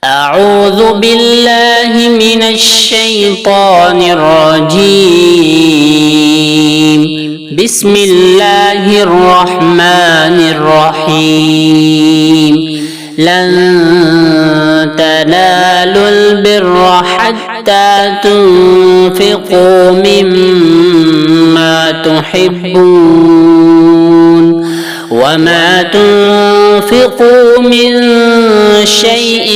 أعوذ بالله من الشيطان الرجيم. بسم الله الرحمن الرحيم. لن تنالوا البر حتى تنفقوا مما تحبون وما تنفقوا من شيء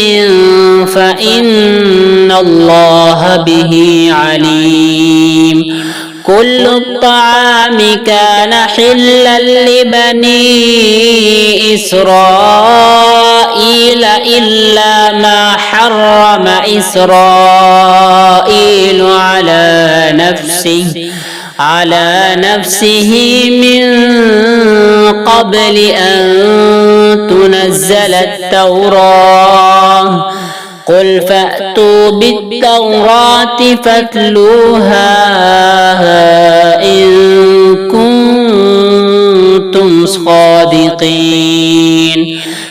فإن الله به عليم. كل الطعام كان حلا لبني إسرائيل إلا ما حرم إسرائيل على نفسه من قبل أن تنزل التوراة. قل فأتوا بالتوراة فاتلوها إن كنتم صادقين.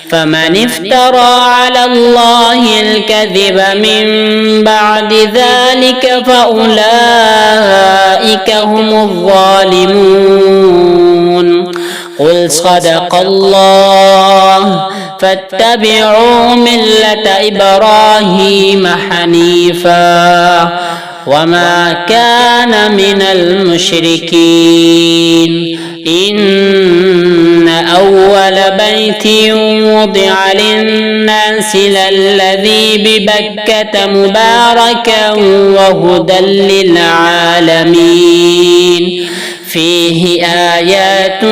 فمن افترى على الله الكذب من بعد ذلك فأولئك هم الظالمون. قل صدق الله فاتبعوا ملة إبراهيم حنيفا وما كان من المشركين. إن أول بيت وضع للناس للذي ببكة مباركا وهدى للعالمين. فيه آيات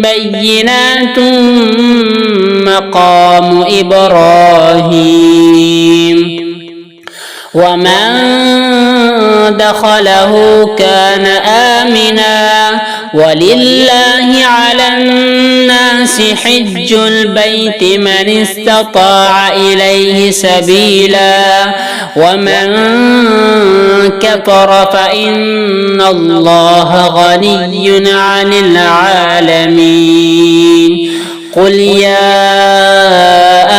بينات مقام إبراهيم ومن دخله كان آمنا ولله على الناس حج البيت من استطاع إليه سبيلا ومن كفر فإن الله غني عن العالمين. قل يا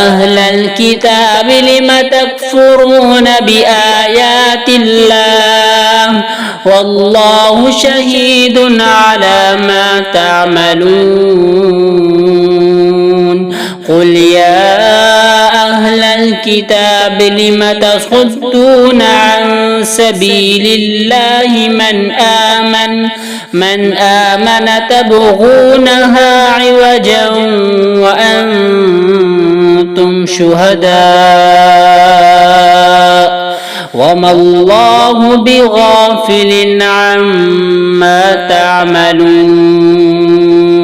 أهل الكتاب لم تكفرون بآيات الله والله شهيد على ما تعملون. قل يا أهل الكتاب لم تصدون عن سبيل الله من آمن تبغونها عوجا وأنتم شهداء وما الله بغافل عما تعملون.